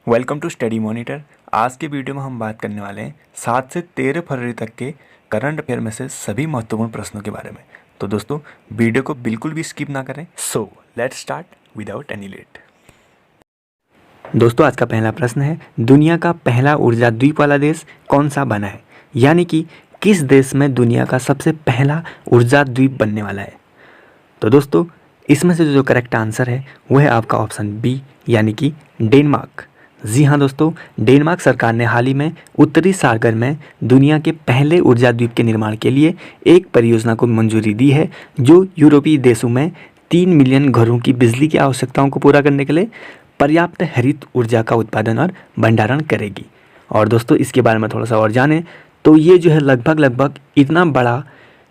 Welcome to study monitor. आज के video में हम बात करने वाले हैं 7 से 13 फरवरी तक के करंट अफेयर में से सभी महत्वपूर्ण प्रश्नों के बारे में। तो दोस्तों वीडियो को बिल्कुल भी स्किप ना करें। So let's start without any late. दोस्तों आज का पहला प्रश्न है, दुनिया का पहला ऊर्जा द्वीप वाला देश कौन सा बना है? यानी कि किस देश में दुनिया का सबसे पहला ऊर्जा द्वीप बनने वाला है? तो दोस्तों इसमें से जो करेक्ट आंसर है वो है आपका ऑप्शन बी, यानी कि डेनमार्क। जी हाँ दोस्तों, डेनमार्क सरकार ने हाल ही में उत्तरी सागर में दुनिया के पहले ऊर्जा द्वीप के निर्माण के लिए एक परियोजना को मंजूरी दी है, जो यूरोपीय देशों में 3 मिलियन घरों की बिजली की आवश्यकताओं को पूरा करने के लिए पर्याप्त हरित ऊर्जा का उत्पादन और भंडारण करेगी। और दोस्तों इसके बारे में थोड़ा सा और जानें तो ये जो है लगभग इतना बड़ा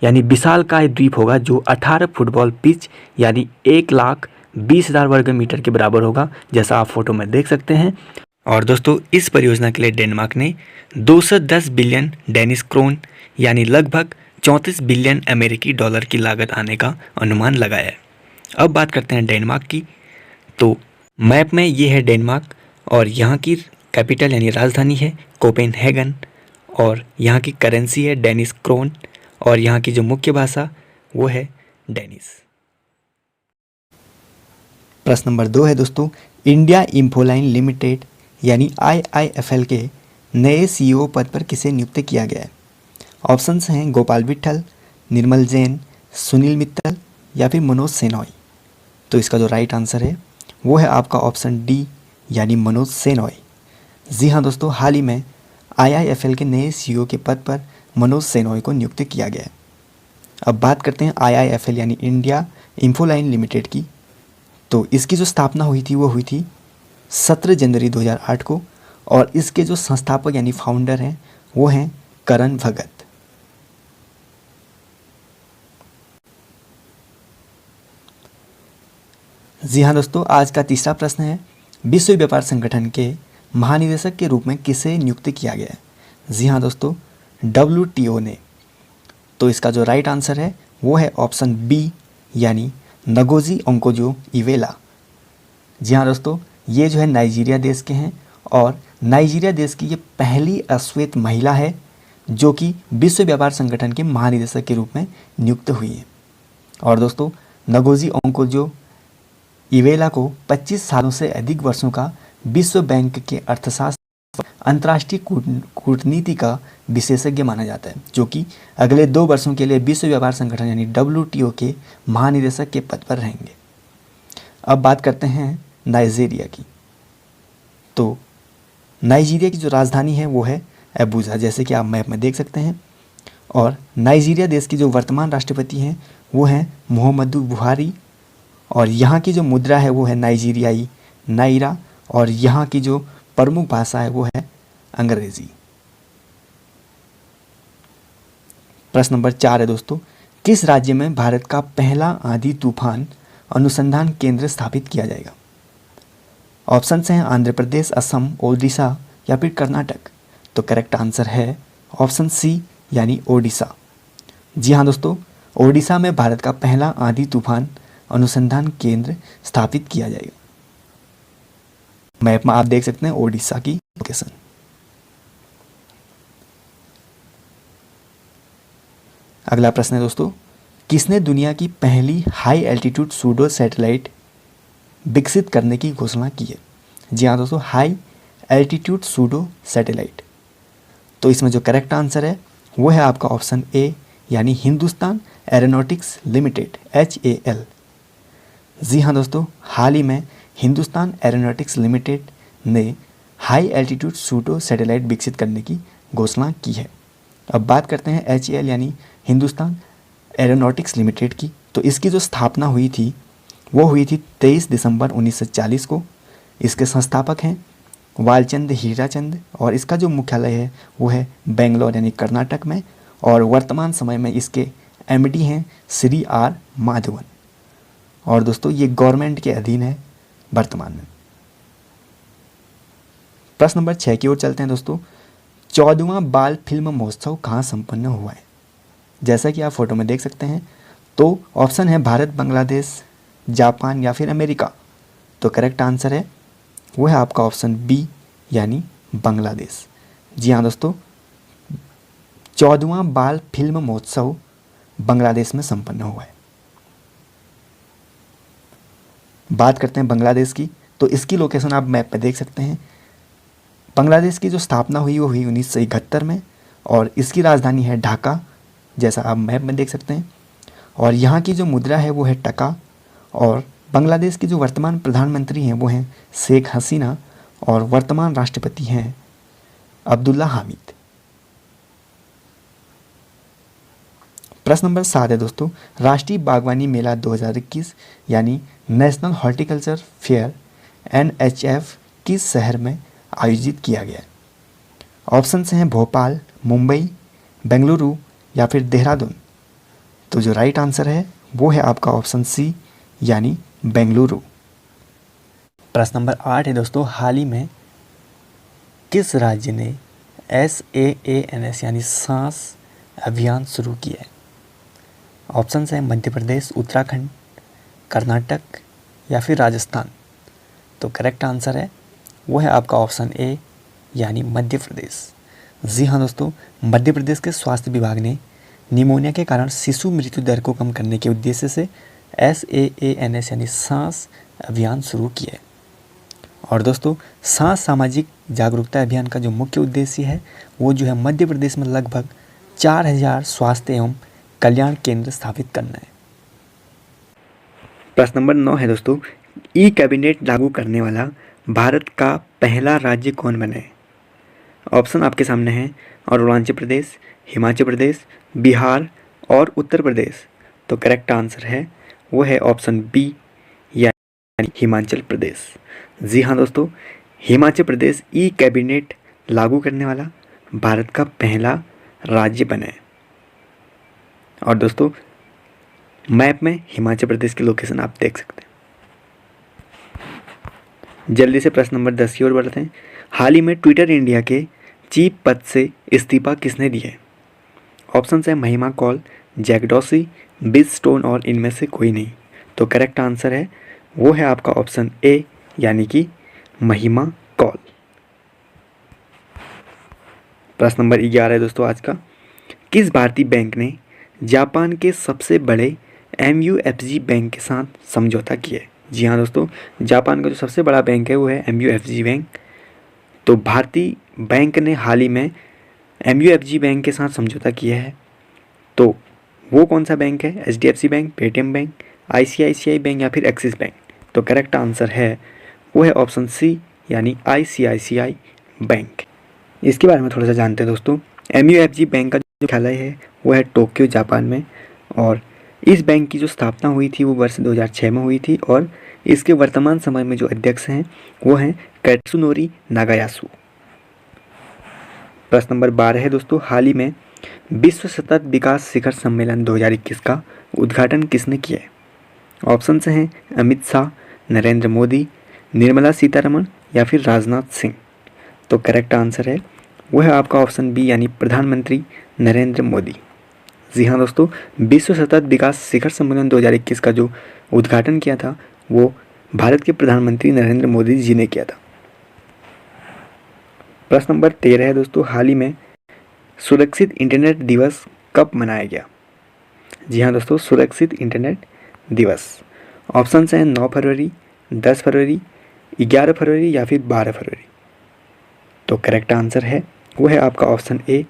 यानी विशालकाय द्वीप होगा, जो 18 फुटबॉल पिच यानी 1,20,000 वर्ग मीटर के बराबर होगा, जैसा आप फोटो में देख सकते हैं। और दोस्तों इस परियोजना के लिए डेनमार्क ने 210 बिलियन डेनिश क्रोन यानी लगभग 34 बिलियन अमेरिकी डॉलर की लागत आने का अनुमान लगाया है। अब बात करते हैं डेनमार्क की। तो मैप में ये है डेनमार्क और यहाँ की कैपिटल यानी राजधानी है कोपेनहेगन और यहाँ की करेंसी है डेनिश क्रोन और यहाँ की जो मुख्य भाषा वो है डेनिश। प्रश्न नंबर 2 है दोस्तों, इंडिया इंफोलाइन लिमिटेड यानी IIFL के नए CEO पद पर किसे नियुक्त किया गया है? ऑप्शंस हैं गोपाल विट्ठल, निर्मल जैन, सुनील मित्तल या फिर मनोज सेनॉय। तो इसका जो राइट आंसर है वो है आपका ऑप्शन डी, यानी मनोज सेनॉय। जी हाँ दोस्तों, हाल ही में IIFL के नए CEO के पद पर मनोज सेनॉय को नियुक्त किया गया है। अब बात करते हैं IIFL यानी इंडिया इंफोलाइन लिमिटेड की। तो इसकी जो स्थापना हुई थी वो हुई थी 17 जनवरी 2008 को और इसके जो संस्थापक यानी फाउंडर हैं वो हैं करण भगत। जी हाँ दोस्तों, आज का तीसरा प्रश्न है, विश्व व्यापार संगठन के महानिदेशक के रूप में किसे नियुक्त किया गया है? जी हाँ दोस्तों, WTO ने। तो इसका जो राइट आंसर है वो है ऑप्शन बी, यानी नगोजी ओंकोजो-इवेला। जी हाँ दोस्तों, ये जो है नाइजीरिया देश के हैं और नाइजीरिया देश की ये पहली अश्वेत महिला है जो कि विश्व व्यापार संगठन के महानिदेशक के रूप में नियुक्त हुई है। और दोस्तों नगोजी ओंकोजो-इवेला को 25 सालों से अधिक वर्षों का विश्व बैंक के अर्थशास्त्र अंतर्राष्ट्रीय कूटनीति का विशेषज्ञ माना जाता है, जो कि अगले 2 वर्षों के लिए विश्व व्यापार संगठन यानी WTO के महानिदेशक के पद पर रहेंगे। अब बात करते हैं नाइजीरिया की। तो नाइजीरिया की जो राजधानी है वो है अबूजा, जैसे कि आप मैप में देख सकते हैं। और नाइजीरिया देश की जो वर्तमान राष्ट्रपति हैं वो हैं मुहम्मदु बुहारी और यहाँ की जो मुद्रा है वो है नाइजीरियाई नाइरा और यहाँ की जो प्रमुख भाषा है वो है अंग्रेजी। प्रश्न नंबर 4 है दोस्तों, किस राज्य में भारत का पहला आंधी तूफान अनुसंधान केंद्र स्थापित किया जाएगा? ऑप्शंस हैं आंध्र प्रदेश, असम, ओडिशा या फिर कर्नाटक। तो करेक्ट आंसर है ऑप्शन सी, यानी ओडिशा। जी हाँ दोस्तों, ओडिशा में भारत का पहला आंधी तूफान अनुसंधान केंद्र स्थापित किया जाएगा। मैप में आप देख सकते हैं ओडिशा की लोकेशन। अगला प्रश्न है दोस्तों, किसने दुनिया की पहली हाई एल्टीट्यूड सूडो सैटेलाइट विकसित करने की घोषणा की है? जी हाँ दोस्तों, हाई एल्टीट्यूड सूडो सैटेलाइट। तो इसमें जो करेक्ट आंसर है वो है आपका ऑप्शन ए, यानी हिंदुस्तान एरोनॉटिक्स लिमिटेड HAL। जी हाँ दोस्तों, हाल ही में हिंदुस्तान एरोनॉटिक्स लिमिटेड ने हाई एल्टीट्यूड सूडो सैटेलाइट विकसित करने की घोषणा की है। अब बात करते हैं HAL यानी हिंदुस्तान एरोनॉटिक्स लिमिटेड की। तो इसकी जो स्थापना हुई थी वो हुई थी 23 दिसंबर 1940 को। इसके संस्थापक हैं वालचंद हीराचंद और इसका जो मुख्यालय है वो है बेंगलोर यानी कर्नाटक में और वर्तमान समय में इसके MD हैं श्री R माधवन। और दोस्तों ये गवर्नमेंट के अधीन है वर्तमान में। प्रश्न नंबर 6 की ओर चलते हैं दोस्तों, 14वां बाल फिल्म महोत्सव कहाँ संपन्न हुआ है? जैसा कि आप फोटो में देख सकते हैं, तो ऑप्शन है भारत, बांग्लादेश, जापान या फिर अमेरिका। तो करेक्ट आंसर है वो है आपका ऑप्शन बी, यानी बांग्लादेश। जी हाँ दोस्तों, 14वां बाल फिल्म महोत्सव बांग्लादेश में संपन्न हुआ है। बात करते हैं बांग्लादेश की, तो इसकी लोकेशन आप मैप पे देख सकते हैं। बांग्लादेश की जो स्थापना हुई वो हुई 1971 में और इसकी राजधानी है ढाका, जैसा आप मैप में देख सकते हैं। और यहाँ की जो मुद्रा है वो है टका। और बांग्लादेश की जो वर्तमान प्रधानमंत्री हैं वो हैं शेख हसीना और वर्तमान राष्ट्रपति हैं अब्दुल्ला हामिद। प्रश्न नंबर 7 है दोस्तों, राष्ट्रीय बागवानी मेला 2021 यानी नेशनल हॉर्टिकल्चर फेयर NHF किस शहर में आयोजित किया गया? ऑप्शन हैं भोपाल, मुंबई, बेंगलुरु या फिर देहरादून। तो जो राइट आंसर है वो है आपका ऑप्शन सी यानी बेंगलुरु। प्रश्न नंबर 8 है दोस्तों, हाल ही में किस राज्य ने SAANS यानी सांस अभियान शुरू किया है? ऑप्शन हैं मध्य प्रदेश, उत्तराखंड, कर्नाटक या फिर राजस्थान। तो करेक्ट आंसर है वो है आपका ऑप्शन ए यानी मध्य प्रदेश। जी हाँ दोस्तों, मध्य प्रदेश के स्वास्थ्य विभाग ने निमोनिया के कारण शिशु मृत्यु दर को कम करने के उद्देश्य से SAANS यानी सांस अभियान शुरू किया है। और दोस्तों, सांस सामाजिक जागरूकता अभियान का जो मुख्य उद्देश्य है वो जो है मध्य प्रदेश में लगभग 4000 स्वास्थ्य एवं कल्याण केंद्र स्थापित करना है। प्रश्न नंबर 9 है दोस्तों, ई कैबिनेट लागू करने वाला भारत का पहला राज्य कौन बना है? ऑप्शन आपके सामने हैं अरुणाचल प्रदेश, हिमाचल प्रदेश, बिहार और उत्तर प्रदेश। तो करेक्ट आंसर है वो है ऑप्शन बी यानी हिमाचल प्रदेश। जी हाँ दोस्तों, हिमाचल प्रदेश ई कैबिनेट लागू करने वाला भारत का पहला राज्य बना है। और दोस्तों, मैप में हिमाचल प्रदेश की लोकेशन आप देख सकते हैं। जल्दी से प्रश्न नंबर 10 की ओर बढ़ते हैं। हाल ही में ट्विटर इंडिया के चीफ पद से इस्तीफा किसने दिया है? ऑप्शन है महिमा कौल, जैक डॉसी, बिज स्टोन और इनमें से कोई नहीं। तो करेक्ट आंसर है वो है आपका ऑप्शन ए यानी कि महिमा कौल। प्रश्न नंबर 11 है दोस्तों आज का, किस भारतीय बैंक ने जापान के सबसे बड़े MUFG बैंक के साथ समझौता किया है? जी हाँ दोस्तों, जापान का जो सबसे बड़ा बैंक है वो है MUFG बैंक। तो भारतीय बैंक ने हाल ही में MUFG बैंक के साथ समझौता किया है। तो वो कौन सा बैंक है? HDFC bank, Paytm bank, ICICI bank या फिर एक्सिस बैंक। तो करेक्ट आंसर है वो है ऑप्शन सी यानी ICICI बैंक। इसके बारे में थोड़ा सा जानते हैं दोस्तों। MUFG बैंक का जो मुख्यालय है वो है टोक्यो जापान में और इस बैंक की जो स्थापना हुई थी वो वर्ष 2006 में हुई थी और इसके वर्तमान समय में जो अध्यक्ष हैं वो हैं कैत्सुनोरी नागायासु। प्रश्न नंबर 12 है दोस्तों, हाल ही में विश्व सतत विकास शिखर सम्मेलन 2021 का उद्घाटन किसने किया है? ऑप्शन हैं अमित शाह, नरेंद्र मोदी, निर्मला सीतारमण या फिर राजनाथ सिंह। तो करेक्ट आंसर है वो है आपका ऑप्शन बी यानी प्रधानमंत्री नरेंद्र मोदी। जी हाँ दोस्तों, विश्व सतत विकास शिखर सम्मेलन 2021 का जो उद्घाटन किया था वो भारत के प्रधानमंत्री नरेंद्र मोदी जी ने किया था। प्रश्न नंबर 13 है दोस्तों, हाल ही में सुरक्षित इंटरनेट दिवस कब मनाया गया? जी हाँ दोस्तों, सुरक्षित इंटरनेट दिवस। ऑप्शन हैं 9 फरवरी, 10 फरवरी, 11 फरवरी या फिर 12 फरवरी। तो करेक्ट आंसर है वो है आपका ऑप्शन ए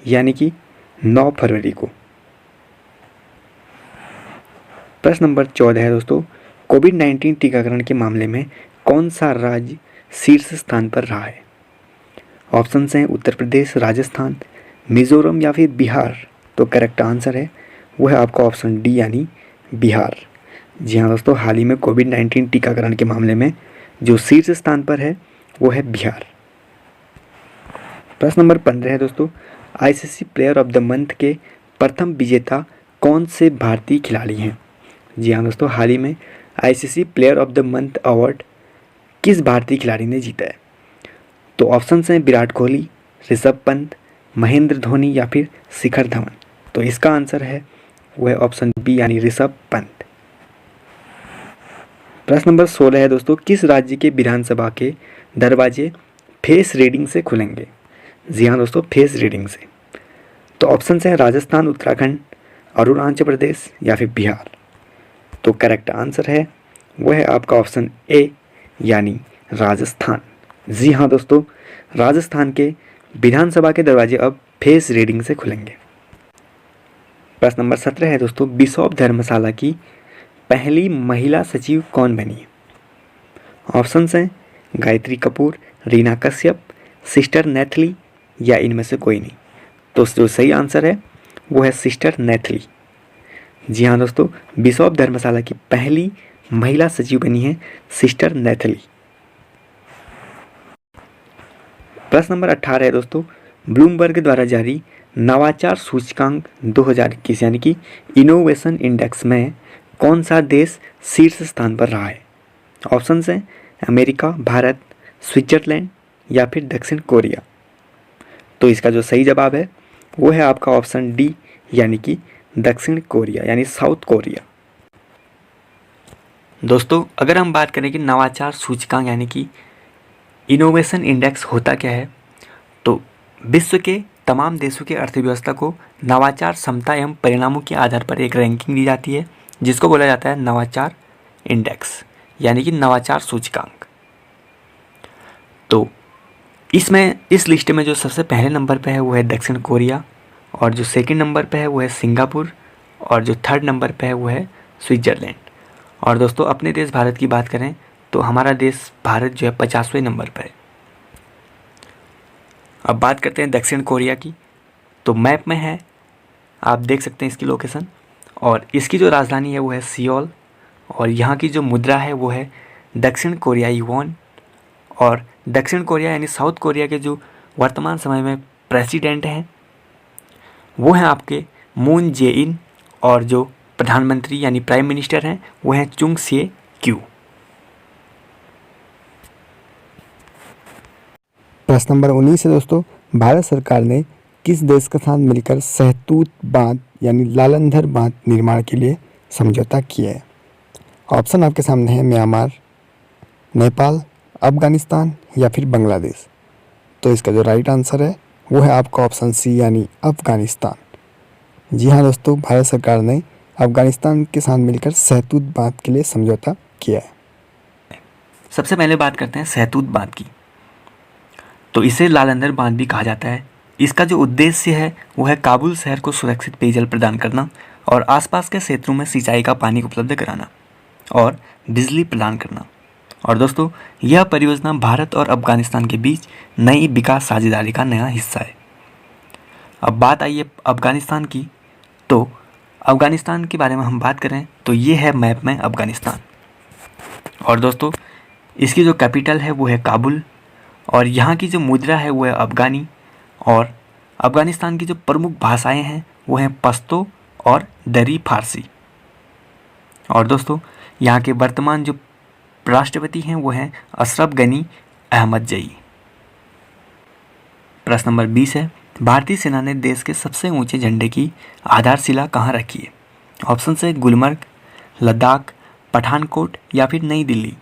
यानी कि 9 फरवरी को। प्रश्न नंबर 14 है दोस्तों, कोविड-19 टीकाकरण के मामले में कौन सा राज्य शीर्ष स्थान पर रहा है? ऑप्शन हैं उत्तर प्रदेश, राजस्थान, मिजोरम या फिर बिहार। तो करेक्ट आंसर है वो है आपका ऑप्शन डी यानी बिहार। जी हाँ दोस्तों, हाल ही में कोविड-19 टीकाकरण के मामले में जो शीर्ष स्थान पर है वो है बिहार। प्रश्न नंबर 15 है दोस्तों, ICC player of the month के प्रथम विजेता कौन से भारतीय खिलाड़ी हैं? जी हाँ दोस्तों, हाल ही में ICC player of the month award किस भारतीय खिलाड़ी ने जीता है? तो ऑप्शन हैं विराट कोहली, ऋषभ पंत, महेंद्र धोनी या फिर शिखर धवन। तो इसका आंसर है वो है ऑप्शन बी यानी ऋषभ पंत। प्रश्न नंबर 16 है दोस्तों, किस राज्य के विधानसभा के दरवाजे फेस रीडिंग से खुलेंगे। जी हाँ दोस्तों, फेस रीडिंग से। तो ऑप्शन है राजस्थान, उत्तराखंड, अरुणाचल प्रदेश या फिर बिहार। तो करेक्ट आंसर है वो है आपका ऑप्शन ए, यानी राजस्थान। जी हाँ दोस्तों, राजस्थान के विधानसभा के दरवाजे अब फेस रीडिंग से खुलेंगे। प्रश्न नंबर 17 है दोस्तों, बिशॉप धर्मशाला की पहली महिला सचिव कौन बनी है? ऑप्शन हैं गायत्री कपूर, रीना कश्यप, सिस्टर नेथली या इनमें से कोई नहीं। तो जो सही आंसर है वो है सिस्टर नेथली। जी हाँ दोस्तों, बिशॉप धर्मशाला की पहली महिला सचिव बनी है सिस्टर नेथली। प्रश्न नंबर 18 है दोस्तों, ब्लूमबर्ग द्वारा जारी नवाचार सूचकांक 2021 यानी कि इनोवेशन इंडेक्स में कौन सा देश शीर्ष स्थान पर रहा है? ऑप्शन हैं अमेरिका, भारत, स्विट्जरलैंड या फिर दक्षिण कोरिया। तो इसका जो सही जवाब है वो है आपका ऑप्शन डी, यानी कि दक्षिण कोरिया यानी साउथ कोरिया। दोस्तों अगर हम बात करें कि नवाचार सूचकांक यानी कि इनोवेशन इंडेक्स होता क्या है, तो विश्व के तमाम देशों की अर्थव्यवस्था को नवाचार क्षमता एवं परिणामों के आधार पर एक रैंकिंग दी जाती है, जिसको बोला जाता है नवाचार इंडेक्स यानी कि नवाचार सूचकांक। तो इसमें इस लिस्ट में जो सबसे पहले नंबर पे है वो है दक्षिण कोरिया, और जो सेकंड नंबर पे है वो है सिंगापुर, और जो थर्ड नंबर पे है वो है स्विट्जरलैंड। और दोस्तों अपने देश भारत की बात करें तो हमारा देश भारत जो है 50वें नंबर पर है। अब बात करते हैं दक्षिण कोरिया की। तो मैप में है, आप देख सकते हैं इसकी लोकेशन, और इसकी जो राजधानी है वो है सियोल, और यहाँ की जो मुद्रा है वो है दक्षिण कोरियाई वॉन। और दक्षिण कोरिया यानी साउथ कोरिया के जो वर्तमान समय में प्रेसिडेंट हैं वो हैं आपके मून जे इन, और जो प्रधानमंत्री यानी प्राइम मिनिस्टर हैं वो हैं चुंग से क्यू। प्रश्न नंबर 19 है दोस्तों, भारत सरकार ने किस देश के साथ मिलकर सहतूत बांध यानी लालंधर बांध निर्माण के लिए समझौता किया है? ऑप्शन आपके सामने है म्यांमार, नेपाल, अफगानिस्तान या फिर बांग्लादेश। तो इसका जो राइट आंसर है वो है आपका ऑप्शन सी, यानी अफगानिस्तान। जी हाँ दोस्तों, भारत सरकार ने अफगानिस्तान के साथ मिलकर सहतूत बांध के लिए समझौता किया है। सबसे पहले बात करते हैं सहतूत बांध की। तो इसे लालंधर बांध भी कहा जाता है। इसका जो उद्देश्य है वो है काबुल शहर को सुरक्षित पेयजल प्रदान करना और आसपास के क्षेत्रों में सिंचाई का पानी उपलब्ध कराना और बिजली प्रदान करना। और दोस्तों यह परियोजना भारत और अफगानिस्तान के बीच नई विकास साझेदारी का नया हिस्सा है। अब बात आई है अफगानिस्तान की। तो अफगानिस्तान के बारे में हम बात करें तो ये है मैप में अफगानिस्तान, और दोस्तों इसकी जो कैपिटल है वो है काबुल, और यहाँ की जो मुद्रा है वो है अफगानी, और अफगानिस्तान की जो प्रमुख भाषाएं हैं वो हैं पश्तो और दरी फारसी। और दोस्तों यहाँ के वर्तमान जो राष्ट्रपति हैं वो हैं अशरफ गनी अहमद जई। प्रश्न नंबर 20 है, भारतीय सेना ने देश के सबसे ऊंचे झंडे की आधारशिला कहाँ रखी है? ऑप्शन है गुलमर्ग, लद्दाख, पठानकोट या फिर नई दिल्ली।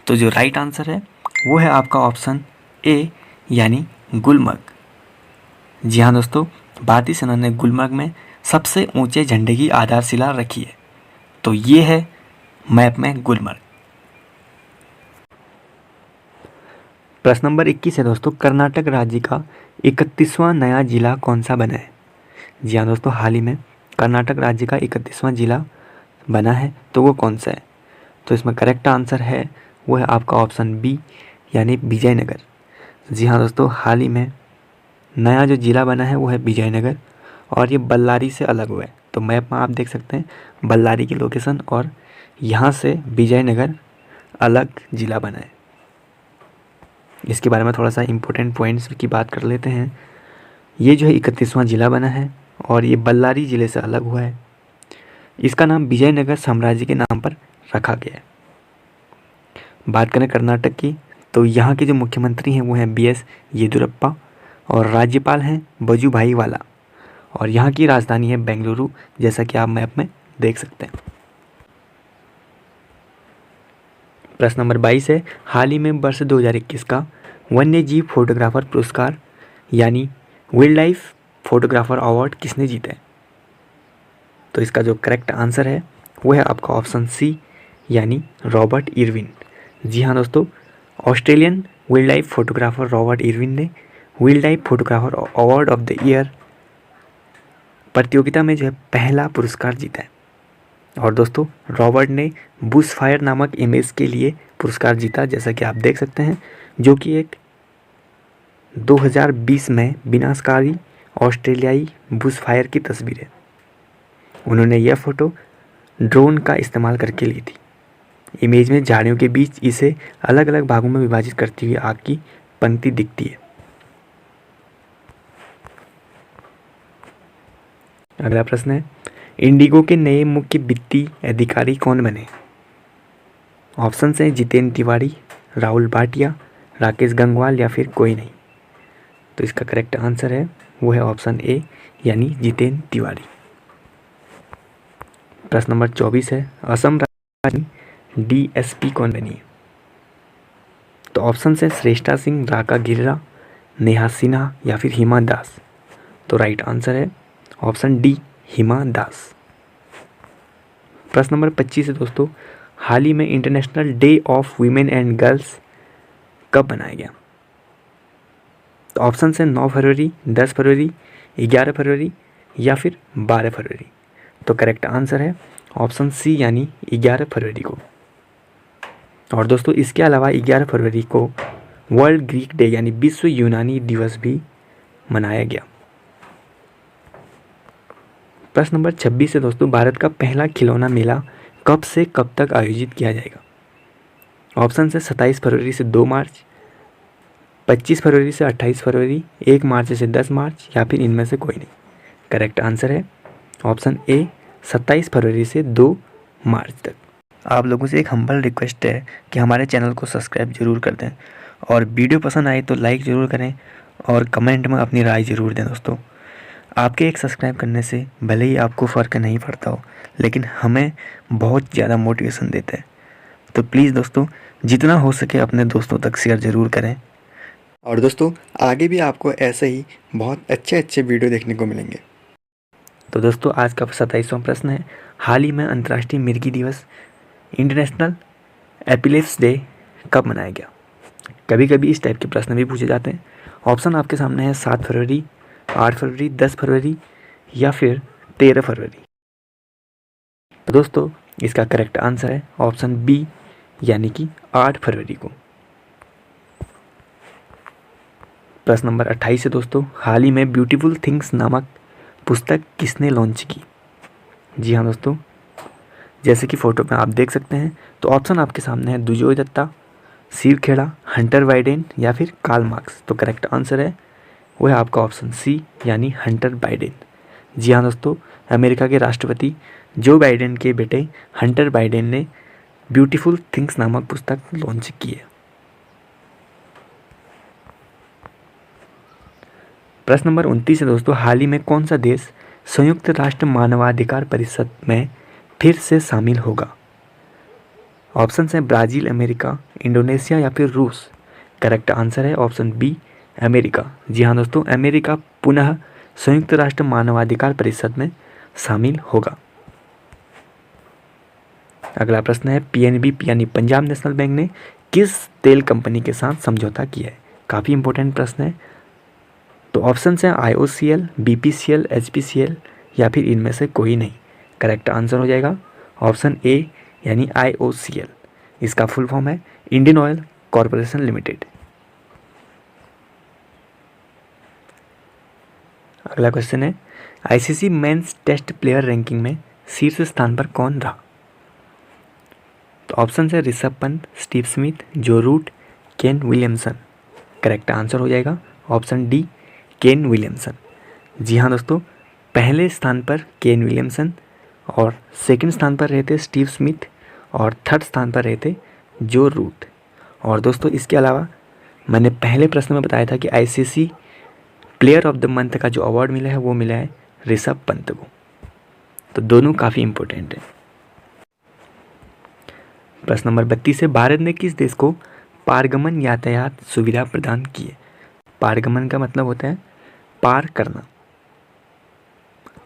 तो जो राइट आंसर है वो है आपका ऑप्शन ए, यानी गुलमर्ग। जी हाँ दोस्तों, भारतीय सेना ने गुलमर्ग में सबसे ऊंचे झंडे की आधारशिला रखी है। तो ये है मैप में गुलमर्ग। प्रश्न नंबर 21 है दोस्तों, कर्नाटक राज्य का 31वां नया जिला कौन सा बना है? जी हाँ दोस्तों, हाल ही में कर्नाटक राज्य का 31वां जिला बना है, तो वो कौन सा है? तो इसमें करेक्ट आंसर है वो है आपका ऑप्शन बी, यानी विजयनगर। जी हाँ दोस्तों, हाल ही में नया जो ज़िला बना है वो है विजयनगर, और ये बल्लारी से अलग हुआ है। तो मैप में आप देख सकते हैं बल्लारी की लोकेशन, और यहाँ से विजयनगर अलग ज़िला बना है। इसके बारे में थोड़ा सा इम्पोर्टेंट पॉइंट्स की बात कर लेते हैं। ये जो है 31वां ज़िला बना है और ये बल्लारी ज़िले से अलग हुआ है। इसका नाम विजयनगर साम्राज्य के नाम पर रखा गया है। बात करें कर्नाटक की, तो यहाँ के जो मुख्यमंत्री हैं वो हैं BS येदियुरप्पा, और राज्यपाल हैं वजुभाई वाला, और यहाँ की राजधानी है बेंगलुरु, जैसा कि आप मैप में देख सकते हैं। प्रश्न नंबर 22 है, हाल ही में वर्ष 2021 का वन्य जीव फोटोग्राफर पुरस्कार यानी वाइल्ड लाइफ फोटोग्राफर अवार्ड किसने जीता है? तो इसका जो करेक्ट आंसर है वो है आपका ऑप्शन सी यानी रॉबर्ट इरविन। जी हाँ दोस्तों, Australian wildlife photographer Robert Irwin ने wildlife photographer award of the year प्रतियोगिता में जो है पहला पुरस्कार जीता है। और दोस्तों रॉबर्ट ने बुश फायर नामक इमेज के लिए पुरस्कार जीता, जैसा कि आप देख सकते हैं, जो कि एक 2020 में विनाशकारी ऑस्ट्रेलियाई बुश फायर की तस्वीर है। उन्होंने यह फ़ोटो ड्रोन का इस्तेमाल करके ली थी। इमेज में झाड़ियों के बीच इसे अलग अलग भागों में विभाजित करती हुई आग की पंक्ति दिखती है। अगला प्रश्न है, इंडिगो के नए मुख्य वित्तीय अधिकारी कौन बने? ऑप्शन हैं जितेंद्र तिवारी, राहुल भाटिया, राकेश गंगवाल या फिर कोई नहीं। तो इसका करेक्ट आंसर है वो है ऑप्शन ए यानी जितेंद्र तिवारी। प्रश्न नंबर 24 है, असम राज्य डीएसपी कौन बनी है? तो ऑप्शन है श्रेष्ठा सिंह, राका गिर्रा, नेहा सिन्हा या फिर हिमा दास। तो राइट आंसर है ऑप्शन डी हिमा दास। प्रश्न नंबर 25 है दोस्तों, हाल ही में international day of women and girls कब मनाया गया? तो ऑप्शन है 9 फरवरी, 10 फरवरी, 11 फरवरी या फिर 12 फरवरी। तो करेक्ट आंसर है ऑप्शन सी यानी 11 फरवरी को। और दोस्तों इसके अलावा 11 फरवरी को वर्ल्ड ग्रीक डे यानी विश्व यूनानी दिवस भी मनाया गया। प्रश्न नंबर 26 है दोस्तों, भारत का पहला खिलौना मेला कब से कब तक आयोजित किया जाएगा? ऑप्शन है 27 फरवरी से 2 मार्च, 25 फरवरी से 28 फरवरी, 1 मार्च से 10 मार्च या फिर इनमें से कोई नहीं। करेक्ट आंसर है ऑप्शन ए 27 फरवरी से 2 मार्च तक। आप लोगों से एक हम्बल रिक्वेस्ट है कि हमारे चैनल को सब्सक्राइब जरूर कर दें और वीडियो पसंद आए तो लाइक ज़रूर करें और कमेंट में अपनी राय ज़रूर दें। दोस्तों आपके एक सब्सक्राइब करने से भले ही आपको फ़र्क नहीं पड़ता हो, लेकिन हमें बहुत ज़्यादा मोटिवेशन देता है। तो प्लीज़ दोस्तों जितना हो सके अपने दोस्तों तक शेयर ज़रूर करें। और दोस्तों आगे भी आपको ऐसे ही बहुत अच्छे अच्छे वीडियो देखने को मिलेंगे। तो दोस्तों आज का 27वां प्रश्न है, हाल ही में अंतर्राष्ट्रीय मिर्गी दिवस इंटरनेशनल एपिलेप्सी डे कब मनाया गया? कभी कभी इस टाइप के प्रश्न भी पूछे जाते हैं। ऑप्शन आपके सामने है 7 फरवरी, 8 फरवरी, 10 फरवरी या फिर 13 फरवरी। तो दोस्तों इसका करेक्ट आंसर है ऑप्शन बी यानी कि 8 फरवरी को। प्रश्न नंबर 28 है दोस्तों, हाल ही में ब्यूटीफुल थिंग्स नामक पुस्तक किसने लॉन्च की? जी हाँ दोस्तों, जैसे कि फ़ोटो में आप देख सकते हैं, तो ऑप्शन आपके सामने है दुजोय दत्ता, शिव खेड़ा, हंटर बाइडेन या फिर कार्ल मार्क्स। तो करेक्ट आंसर है वो है आपका ऑप्शन सी यानी हंटर बाइडेन। जी हाँ दोस्तों, अमेरिका के राष्ट्रपति जो बाइडेन के बेटे हंटर बाइडेन ने ब्यूटीफुल थिंग्स नामक पुस्तक लॉन्च की है। प्रश्न नंबर 29 है दोस्तों, हाल ही में कौन सा देश संयुक्त राष्ट्र मानवाधिकार परिषद में फिर से शामिल होगा? ऑप्शन हैं ब्राज़ील, अमेरिका, इंडोनेशिया या फिर रूस। करेक्ट आंसर है ऑप्शन बी अमेरिका। जी हाँ दोस्तों, अमेरिका पुनः संयुक्त राष्ट्र मानवाधिकार परिषद में शामिल होगा। अगला प्रश्न है, पीएनबी यानी पंजाब नेशनल बैंक ने किस तेल कंपनी के साथ समझौता किया है? काफ़ी इंपॉर्टेंट प्रश्न है। तो ऑप्शन हैं IOCL, BPCL, HPCL या फिर इनमें से कोई नहीं। करेक्ट आंसर हो जाएगा ऑप्शन ए यानी IOCL। इसका फुल फॉर्म है इंडियन ऑयल कॉरपोरेशन लिमिटेड। अगला क्वेश्चन है, ICC men's test player ranking में शीर्ष स्थान पर कौन रहा? तो ऑप्शन है Rishabh Pant, Steve Smith, Joe Root, Kane Williamson. Correct answer हो जाएगा ऑप्शन डी केन विलियमसन। जी हाँ दोस्तों, पहले स्थान पर केन विलियमसन और सेकंड स्थान पर रहे थे स्टीव स्मिथ और थर्ड स्थान पर रहे थे जो रूट। और दोस्तों इसके अलावा मैंने पहले प्रश्न में बताया था कि ICC player of the month का जो अवार्ड मिला है वो मिला है ऋषभ पंत को। तो दोनों काफ़ी इंपॉर्टेंट है। प्रश्न नंबर 32 है, भारत ने किस देश को पारगमन यातायात सुविधा प्रदान की है? पारगमन का मतलब होता है पार करना।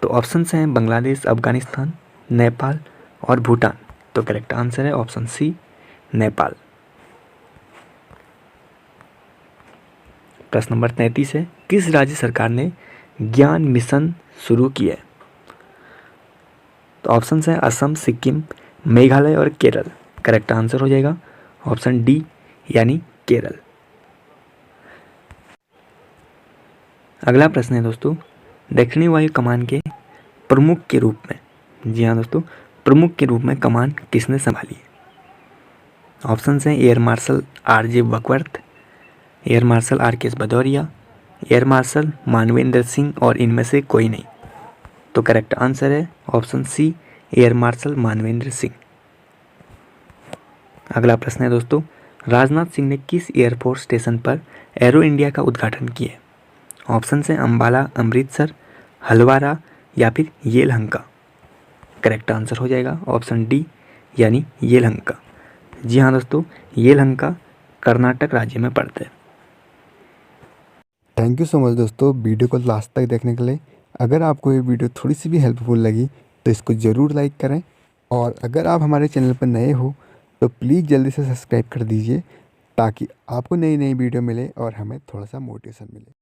तो ऑप्शन हैं बांग्लादेश, अफगानिस्तान, नेपाल और भूटान। तो करेक्ट आंसर है ऑप्शन सी, नेपाल। प्रश्न नंबर 33 है, किस राज्य सरकार ने ज्ञान मिशन शुरू किया है? तो ऑप्शन है असम, सिक्किम, मेघालय और केरल। करेक्ट आंसर हो जाएगा ऑप्शन डी यानी केरल। अगला प्रश्न है दोस्तों, दक्षिणी वायु कमान के प्रमुख के रूप में, जी हाँ दोस्तों, प्रमुख के रूप में कमान किसने संभाली है? ऑप्शन हैं air marshal R J. Buckworth, air marshal R K S. Bhadauria, air marshal Manvendra Singh और इनमें से कोई नहीं। तो करेक्ट आंसर है option C, air marshal Manvendra Singh. अगला प्रश्न है दोस्तों, राजनाथ सिंह ने किस एयरफोर्स स्टेशन पर एरो इंडिया का उद्घाटन किया? ऑप्शन हैं अंबाला, अमृतसर, हलवारा या फिर येलहंका। करेक्ट आंसर हो जाएगा ऑप्शन डी यानी येलहंका। जी हाँ दोस्तों, येलहंका कर्नाटक राज्य में पड़ता है। थैंक यू सो मच दोस्तों वीडियो को लास्ट तक देखने के लिए। अगर आपको ये वीडियो थोड़ी सी भी हेल्पफुल लगी तो इसको ज़रूर लाइक करें, और अगर आप हमारे चैनल पर नए हो तो प्लीज़ जल्दी से सब्सक्राइब कर दीजिए ताकि आपको नई नई वीडियो मिले और हमें थोड़ा सा मोटिवेशन मिले।